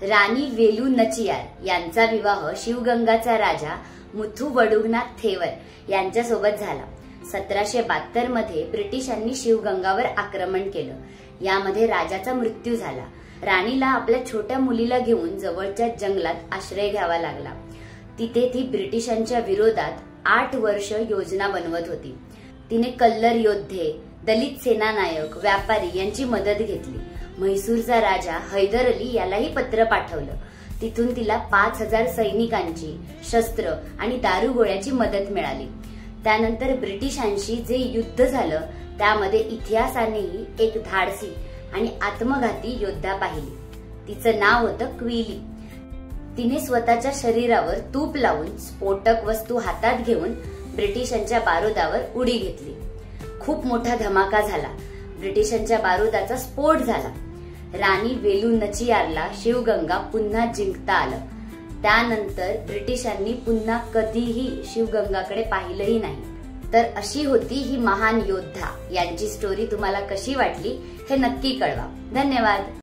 राणी वेलू नचियार यांचा विवाह शिवगंगाचा राजा मुथू वडुगनाथ थेवर यांच्यासोबत झाला। 1772 मध्ये ब्रिटिशांनी शिवगंगावर आक्रमण केलं। यामध्ये राजाचा मृत्यू झाला। राणीला आपल्या छोट्या मुलीला घेऊन जवळच्या जंगलात आश्रय घ्यावा लागला। तिथे ती ब्रिटिशांच्या विरोधात 8 वर्ष योजना बनवत होती। तिने कल्लर योद्धे, दलित सेनानायक, व्यापारी यांची मदत घेतली। म्हैसूरचा राजा हैदर अली यालाही पत्र पाठवलं। तिथून तिला 5000 सैनिकांची, शस्त्र आणि दारुगोळ्याची मदत मिळाली। त्यानंतर ब्रिटिशांशी जे युद्ध झालं त्यामध्ये इतिहासानेही एक धाडसी आणि आत्मघाती योद्धा पाहिली। तिचं नाव होतं क्विली। तिने स्वतःच्या शरीरावर तूप लावून स्फोटक वस्तू हातात घेऊन ब्रिटिशांच्या बारुदावर उडी घेतली। खूप मोठा धमाका झाला। ब्रिटिशांच्या बारुदाचा स्फोट झाला। राणी वेलू नचियारला शिवगंगा पुन्हा जिंकता आलं। त्यानंतर ब्रिटिशांनी पुन्हा कधीही शिवगंगाकडे पाहिलंही नाही। तर अशी होती ही महान योद्धा। यांची स्टोरी तुम्हाला कशी वाटली हे नक्की कळवा। धन्यवाद।